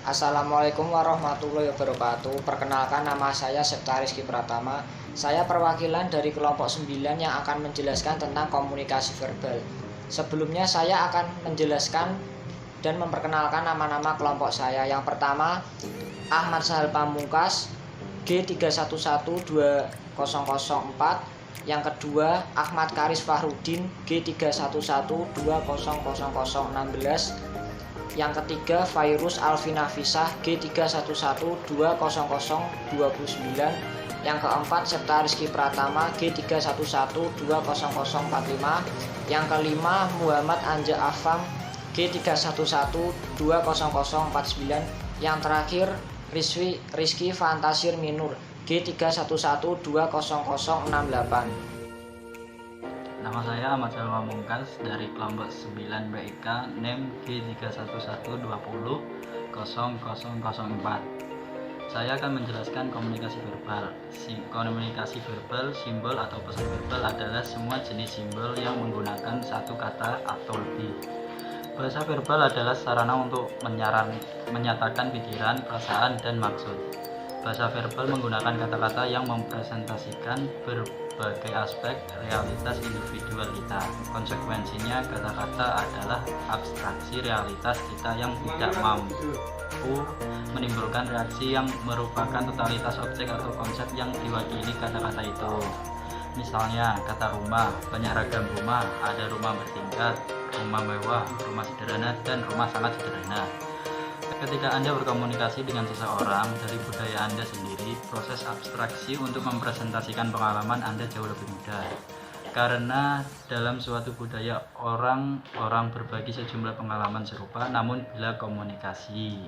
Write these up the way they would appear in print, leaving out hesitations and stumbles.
Assalamualaikum warahmatullahi wabarakatuh. Perkenalkan, nama saya Septa Rizky Pratama. Saya perwakilan dari kelompok 9 yang akan menjelaskan tentang komunikasi verbal. Sebelumnya saya akan menjelaskan dan memperkenalkan nama-nama kelompok saya. Yang pertama, Ahmad Sahal Pamungkas G3112004. Yang kedua, Ahmad Karis Fahrudin G311200016. Yang ketiga, Fairuz Alvina Fisah G311200029. Yang keempat, Septa Rizky Pratama G311200045. Yang kelima, Muhammad Anja Afam G311200049. Yang terakhir, Rizky Fantasir Minur G311200068. Nama saya Ahmad Sahal Pamungkas dari kelompok 9 BIK NEM G311200004. Saya akan menjelaskan komunikasi verbal. Komunikasi verbal, simbol atau pesan verbal adalah semua jenis simbol yang menggunakan satu kata atau lebih. Bahasa verbal adalah sarana untuk menyatakan pikiran, perasaan, dan maksud. Bahasa verbal menggunakan kata-kata yang mempresentasikan berbagai aspek realitas individual kita. Konsekuensinya, kata-kata adalah abstraksi realitas kita yang tidak mampu menimbulkan reaksi yang merupakan totalitas objek atau konsep yang diwakili kata-kata itu. Misalnya, kata rumah, banyak ragam rumah, ada rumah bertingkat, rumah mewah, rumah sederhana, dan rumah sangat sederhana. Ketika Anda berkomunikasi dengan seseorang dari budaya Anda sendiri, proses abstraksi untuk mempresentasikan pengalaman Anda jauh lebih mudah. Karena dalam suatu budaya orang berbagi sejumlah pengalaman serupa, namun bila komunikasi.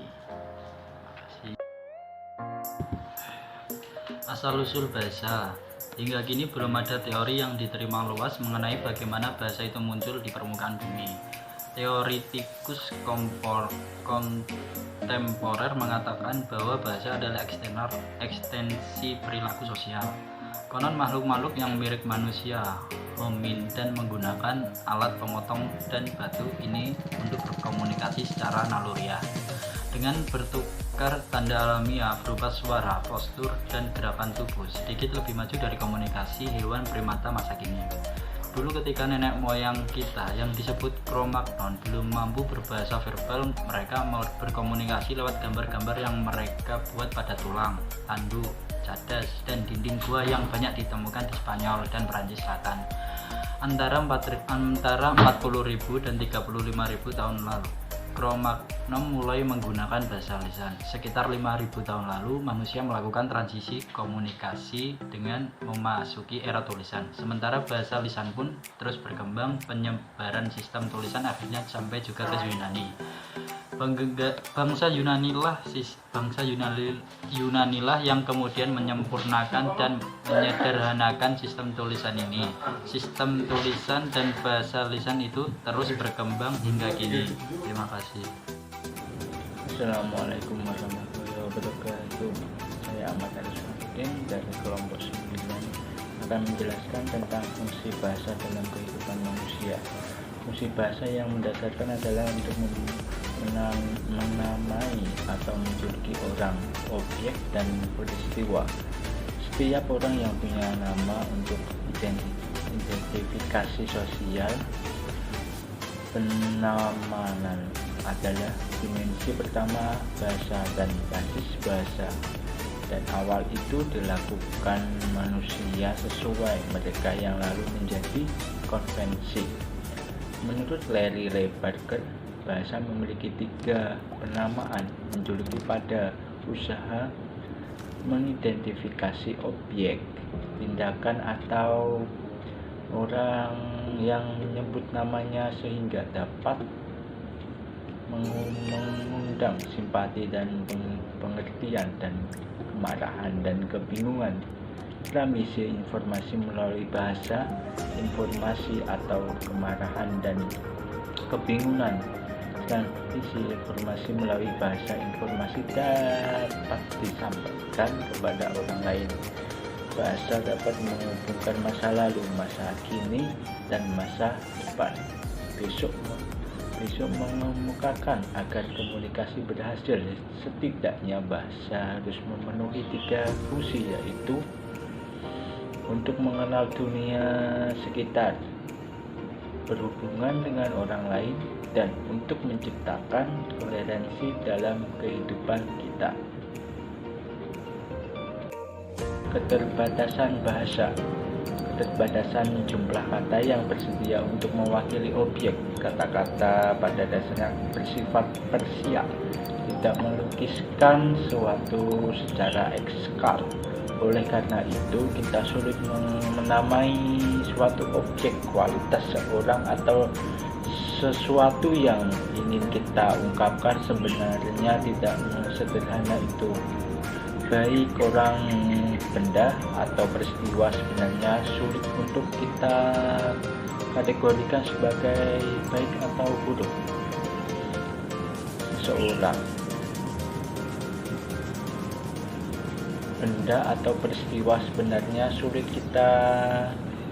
Asal-usul bahasa. Hingga kini belum ada teori yang diterima luas mengenai bagaimana bahasa itu muncul di permukaan bumi. Teoritikus kontemporer mengatakan bahwa bahasa adalah ekstensi perilaku sosial. Konon makhluk-makhluk yang mirip manusia, hominid, menggunakan alat pemotong dan batu ini untuk berkomunikasi secara naluriah. Dengan bertukar tanda alamiah berupa suara, postur, dan gerakan tubuh, sedikit lebih maju dari komunikasi hewan primata masa kini. Dulu ketika nenek moyang kita yang disebut Cro-Magnon belum mampu berbahasa verbal, mereka berkomunikasi lewat gambar-gambar yang mereka buat pada tulang, tanduk, cadas, dan dinding gua yang banyak ditemukan di Spanyol dan Perancis Selatan antara 40.000 dan 35.000 tahun lalu. Cro-Magnon mulai menggunakan bahasa lisan. Sekitar 5.000 tahun lalu, manusia melakukan transisi komunikasi dengan memasuki era tulisan. Sementara bahasa lisan pun terus berkembang, penyebaran sistem tulisan akhirnya sampai juga ke Yunani. Bangsa Yunani lah yang kemudian menyempurnakan dan menyederhanakan sistem tulisan ini. Sistem tulisan dan bahasa lisan itu terus berkembang hingga kini. Terima kasih. Assalamualaikum warahmatullahi wabarakatuh. Saya Ahmad Karis Fahrudin dari kelompok 9 akan menjelaskan tentang fungsi bahasa dalam kehidupan manusia. Fungsi bahasa yang mendasarkan adalah untuk menamai atau menjuluki orang, objek, dan peristiwa. Setiap orang yang punya nama untuk identifikasi sosial. Penamanan adalah dimensi pertama bahasa dan basis bahasa, dan awal itu dilakukan manusia sesuai mereka yang lalu menjadi konvensi. Menurut Larry Ray Barker, bahasa memiliki 3 penamaan: menjuluki pada usaha mengidentifikasi objek, tindakan atau orang yang menyebut namanya sehingga dapat mengundang simpati dan pengertian, dan kemarahan dan kebingungan. Transmisi informasi melalui bahasa, informasi atau kemarahan dan kebingungan. Transmisi informasi melalui bahasa, informasi dapat disampaikan kepada orang lain. Bahasa dapat menghubungkan masa lalu, masa kini, dan masa depan. Besok Beliau mengemukakan agar komunikasi berhasil, setidaknya bahasa harus memenuhi 3 fungsi, yaitu untuk mengenal dunia sekitar, berhubungan dengan orang lain, dan untuk menciptakan koherensi dalam kehidupan kita. Keterbatasan bahasa. Keterbatasan jumlah kata yang bersedia untuk mewakili objek. Kata-kata pada dasarnya bersifat parsial, tidak melukiskan suatu secara ekskal. Oleh karena itu, kita sulit menamai suatu objek, kualitas seorang, atau sesuatu yang ingin kita ungkapkan sebenarnya tidak sederhana itu. Baik orang, benda, atau peristiwa sebenarnya sulit untuk kita kategorikan sebagai baik atau buruk. Seorang, benda, atau peristiwa sebenarnya sulit kita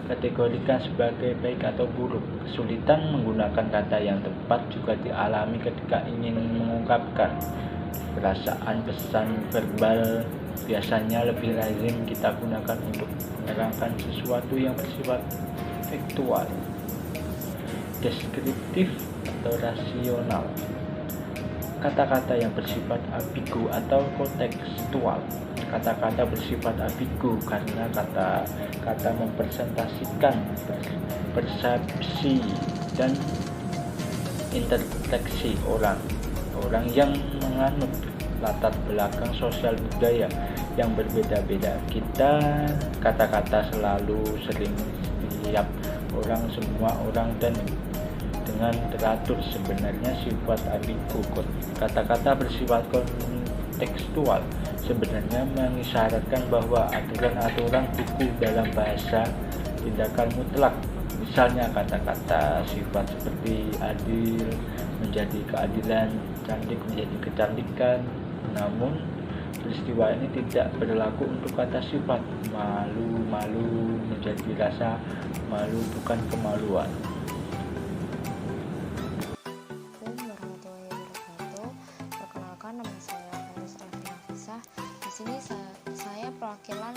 kategorikan sebagai baik atau buruk. Kesulitan menggunakan kata yang tepat juga dialami ketika ingin mengungkapkan perasaan. Pesan verbal biasanya lebih lazim kita gunakan untuk menerangkan sesuatu yang bersifat faktual, deskriptif, atau rasional. Kata-kata yang bersifat ambigu atau kontekstual. Kata-kata bersifat ambigu karena kata-kata mempresentasikan persepsi dan interpretasi orang yang menganut latar belakang sosial budaya yang berbeda-beda. Kata-kata selalu sering setiap orang, semua orang, dan dengan teratur. Sebenarnya sifat ambigu. Kata-kata bersifat kontekstual sebenarnya mengisyaratkan bahwa aturan-aturan buku dalam bahasa tindakan mutlak. Misalnya kata-kata sifat seperti adil menjadi keadilan, cantik menjadi kecantikan. Namun peristiwa ini tidak berlaku untuk kata sifat. Malu menjadi rasa malu, bukan kemaluan. Assalamualaikum warahmatullahi wabarakatuh. Perkenalkan, nama saya Felis Raffi. Di sini saya perwakilan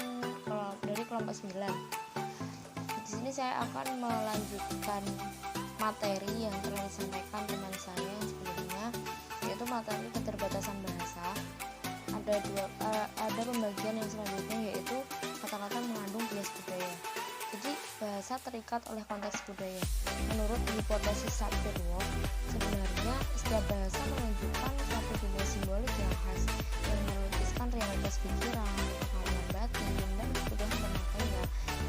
dari kelompok 9. Di sini saya akan melanjutkan materi yang telah disampaikan teman saya yang sebelumnya, yaitu materi keterbatasan bahasa. Ada pembagian yang selanjutnya, yaitu kata-kata mengandung bias budaya. Jadi bahasa terikat oleh konteks budaya. Menurut hipotesis Sapir-Whorf, sebenarnya setiap bahasa menunjukkan suatu dunia simbolik yang khas yang melukiskan realitas pikiran, pengalaman batin, dan kebutuhan pemakainya.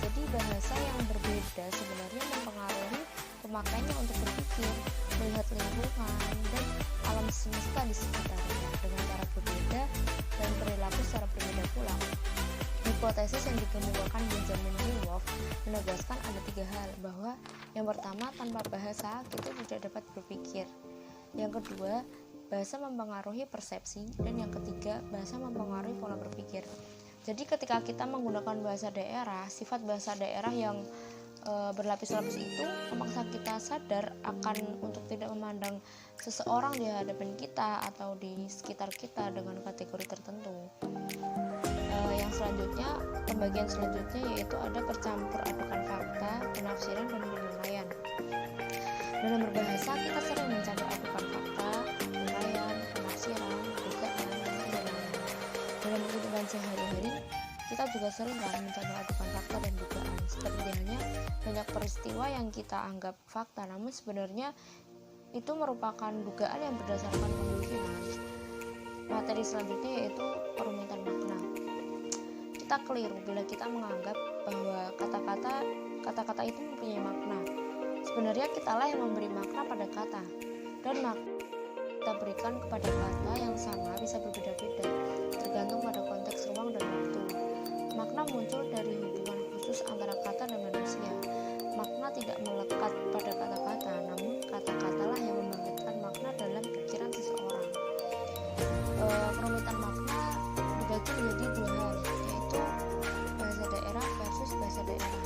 Jadi bahasa yang berbeda sebenarnya mempengaruhi pemakainya untuk berpikir, melihat lingkungan, dan alam semesta di sekitarnya dengan cara berbeda dan perilaku secara berbeda pula. Hipotesis yang dikemukakan Benjamin Wolff menegaskan ada 3 hal, bahwa yang pertama, tanpa bahasa kita tidak dapat berpikir. Yang kedua, bahasa mempengaruhi persepsi, dan yang ketiga, bahasa mempengaruhi pola berpikir. Jadi ketika kita menggunakan bahasa daerah, sifat bahasa daerah yang berlapis-lapis itu memaksa kita sadar akan untuk tidak memandang seseorang di hadapan kita atau di sekitar kita dengan kategori tertentu. Yang selanjutnya, pembagian selanjutnya yaitu ada percampur adukan fakta, penafsiran, dan penilaian. Dalam berbahasa kita sering mencampur adukan fakta, penilaian, penafsiran, dugaan, dan penilaian. Dalam kehidupan sehari-hari kita juga sering mencampur adukan fakta dan dugaan. Seperti halnya banyak peristiwa yang kita anggap fakta, namun sebenarnya itu merupakan dugaan yang berdasarkan kemungkinan. Materi selanjutnya yaitu perumitan makna. Kita keliru bila kita menganggap bahwa kata-kata itu mempunyai makna. Sebenarnya kitalah yang memberi makna pada kata, dan makna kita berikan kepada kata yang sama bisa berbeda-beda tergantung pada konteks ruang dan waktu. Makna muncul dari hubungan khusus antara kata dan manusia. Makna tidak melekat pada kata-kata, namun kata-katalah yang membangkitkan makna dalam pikiran seseorang. Perumitan makna dibagi menjadi 2 hal, yaitu bahasa daerah versus bahasa daerah.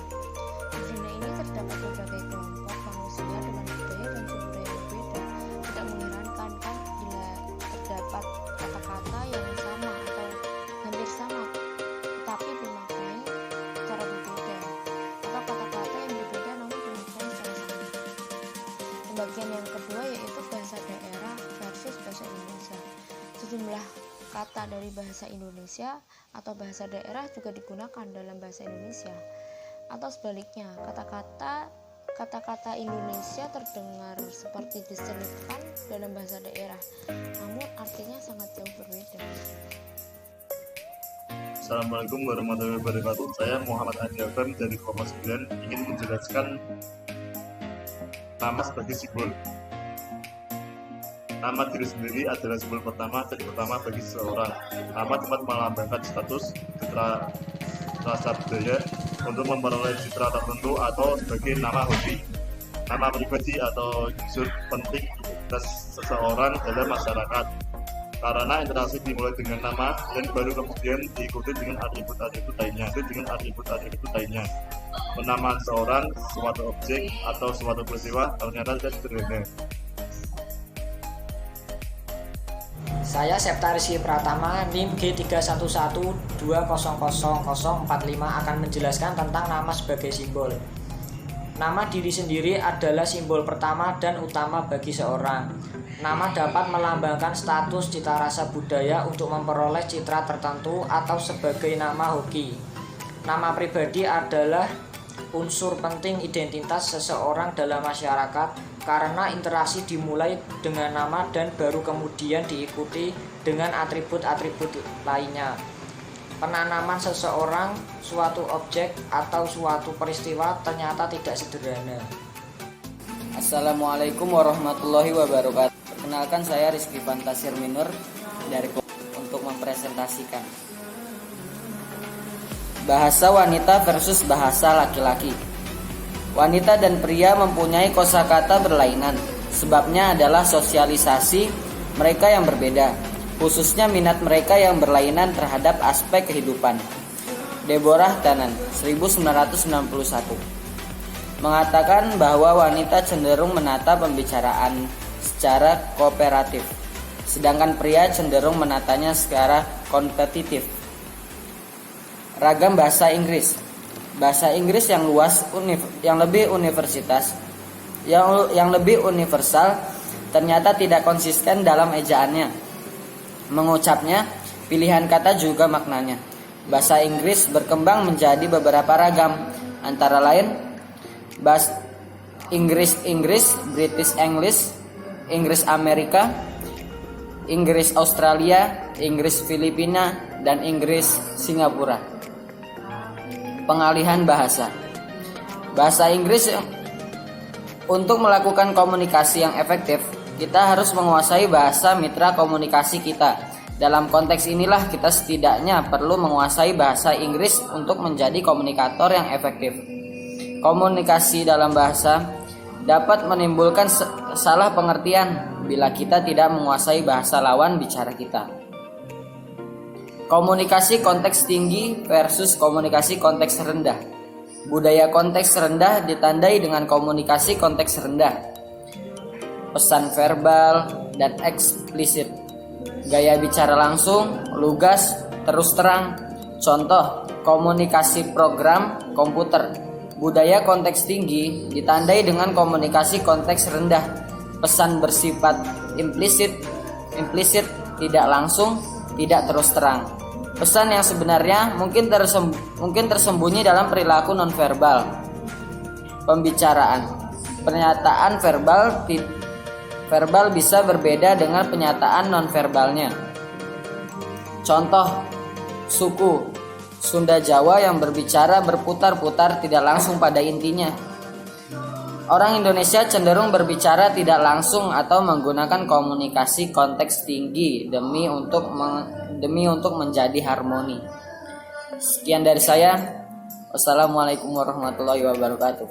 Di dunia ini terdapat berbagai kelompok manusia dengan budaya dan sumber daya berbeda. bagian yang kedua yaitu bahasa daerah versus bahasa Indonesia. Sejumlah kata dari bahasa Indonesia atau bahasa daerah juga digunakan dalam bahasa Indonesia. Atau sebaliknya, kata-kata Indonesia terdengar seperti diselipkan dalam bahasa daerah, namun artinya sangat jauh berbeda. Assalamualaikum warahmatullahi wabarakatuh. Saya Muhammad Adi Afam dari kelompok 9 ingin menjelaskan nama sebagai simbol. Nama diri sendiri adalah simbol pertama bagi seseorang. Nama dapat melambangkan status, citra, rasa budaya untuk memperoleh citra tertentu atau sebagai nama hobi, nama pribadi atau unsur penting identitas seseorang dalam masyarakat. Karena interaksi dimulai dengan nama dan baru kemudian diikuti dengan atribut-atribut lainnya. Penamaan seorang, suatu objek atau suatu peristiwa ternyata tidak sederhana. Saya Septa Rizky Pratama, NIM G311200045 akan menjelaskan tentang nama sebagai simbol. Nama diri sendiri adalah simbol pertama dan utama bagi seorang. Nama dapat melambangkan status, cita rasa budaya untuk memperoleh citra tertentu atau sebagai nama hoki. Nama pribadi adalah unsur penting identitas seseorang dalam masyarakat karena interaksi dimulai dengan nama dan baru kemudian diikuti dengan atribut-atribut lainnya. Penanaman seseorang, suatu objek atau suatu peristiwa ternyata tidak sederhana. Assalamualaikum warahmatullahi wabarakatuh. Perkenalkan, saya Rizky Fantasir Minur dari untuk mempresentasikan bahasa wanita versus bahasa laki-laki. Wanita dan pria mempunyai kosakata berlainan. Sebabnya adalah sosialisasi mereka yang berbeda, khususnya minat mereka yang berlainan terhadap aspek kehidupan. Deborah Tannen, 1991, mengatakan bahwa wanita cenderung menata pembicaraan secara kooperatif, sedangkan pria cenderung menatanya secara kompetitif. Ragam bahasa Inggris. Bahasa Inggris yang luas, yang lebih universal, ternyata tidak konsisten dalam ejaannya, mengucapnya, pilihan kata juga maknanya. Bahasa Inggris berkembang menjadi beberapa ragam, antara lain bahasa Inggris, British English, Inggris Amerika, Inggris Australia, Inggris Filipina, dan Inggris Singapura. Pengalihan bahasa. Bahasa Inggris. Untuk melakukan komunikasi yang efektif, kita harus menguasai bahasa mitra komunikasi kita. Dalam konteks inilah kita setidaknya perlu menguasai bahasa Inggris untuk menjadi komunikator yang efektif. Komunikasi dalam bahasa dapat menimbulkan salah pengertian bila kita tidak menguasai bahasa lawan bicara kita. Komunikasi konteks tinggi versus komunikasi konteks rendah. Budaya konteks rendah ditandai dengan komunikasi konteks rendah. Pesan verbal dan eksplisit. Gaya bicara langsung, lugas, terus terang. Contoh, komunikasi program komputer. Budaya konteks tinggi ditandai dengan komunikasi konteks rendah. Pesan bersifat implisit, tidak langsung, tidak terus terang. Pesan yang sebenarnya mungkin tersembunyi dalam perilaku nonverbal. Pembicaraan. Pernyataan verbal bisa berbeda dengan pernyataan nonverbalnya. Contoh, suku Sunda Jawa yang berbicara berputar-putar tidak langsung pada intinya. Orang Indonesia cenderung berbicara tidak langsung atau menggunakan komunikasi konteks tinggi demi untuk menjadi harmoni. Sekian dari saya. Wassalamualaikum warahmatullahi wabarakatuh.